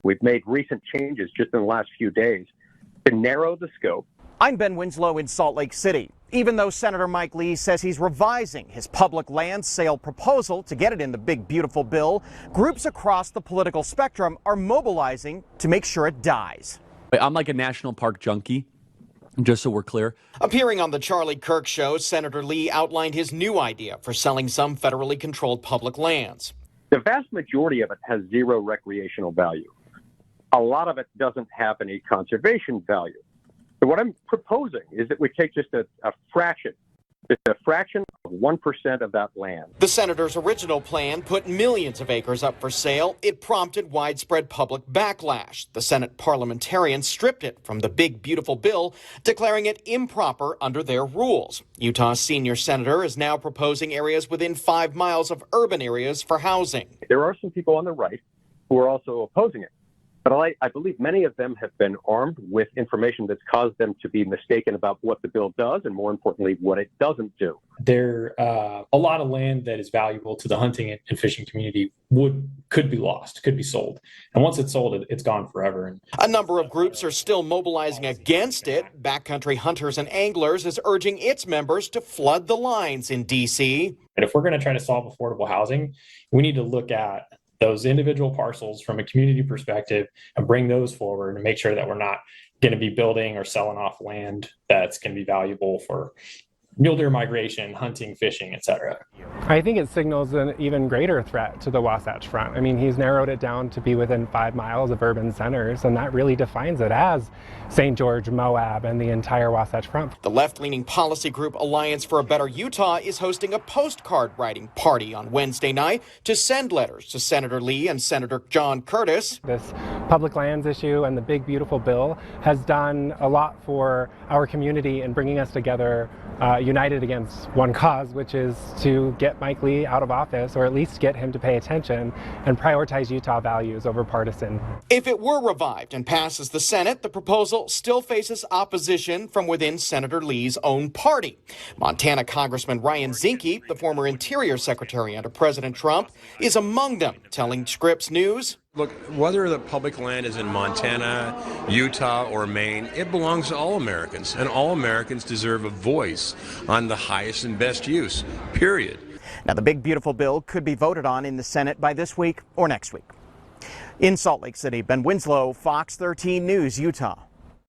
We've made recent changes just in the last few days to narrow the scope. I'm Ben Winslow in Salt Lake City. Even though Senator Mike Lee says he's revising his public land sale proposal to get it in the big, beautiful bill, groups across the political spectrum are mobilizing to make sure it dies. I'm like a national park junkie, just so we're clear. Appearing on the Charlie Kirk Show, Senator Lee outlined his new idea for selling some federally controlled public lands. The vast majority of it has zero recreational value. A lot of it doesn't have any conservation value. So what I'm proposing is that we take just a fraction of 1% of that land. The senator's original plan put millions of acres up for sale. It prompted widespread public backlash. The Senate parliamentarians stripped it from the big, beautiful bill, declaring it improper under their rules. Utah's senior senator is now proposing areas within 5 miles of urban areas for housing. There are some people on the right who are also opposing it. But I believe many of them have been armed with information that's caused them to be mistaken about what the bill does and, more importantly, what it doesn't do. There a lot of land that is valuable to the hunting and fishing community could be lost, could be sold. And once it's sold, it's gone forever. A number of groups are still mobilizing against it. Backcountry Hunters and Anglers is urging its members to flood the lines in D.C. And if we're going to try to solve affordable housing, we need to look at those individual parcels from a community perspective and bring those forward and make sure that we're not going to be building or selling off land that's going to be valuable for mule deer migration, hunting, fishing, etc. I think it signals an even greater threat to the Wasatch Front. I mean, he's narrowed it down to be within 5 miles of urban centers, and that really defines it as St. George, Moab, and the entire Wasatch Front. The left-leaning policy group Alliance for a Better Utah is hosting a postcard writing party on Wednesday night to send letters to Senator Lee and Senator John Curtis. This public lands issue and the big, beautiful bill has done a lot for our community in bringing us together united against one cause, which is to get Mike Lee out of office, or at least get him to pay attention and prioritize Utah values over partisan. If it were revived and passes the Senate, the proposal still faces opposition from within Senator Lee's own party. Montana Congressman Ryan Zinci, the former Interior Secretary under President Trump, is among them, telling Scripps News. Look, whether the public land is in Montana, Utah, or Maine, it belongs to all Americans, and all Americans deserve a voice on the highest and best use, period. Now, the big, beautiful bill could be voted on in the Senate by this week or next week. In Salt Lake City, Ben Winslow, Fox 13 News, Utah.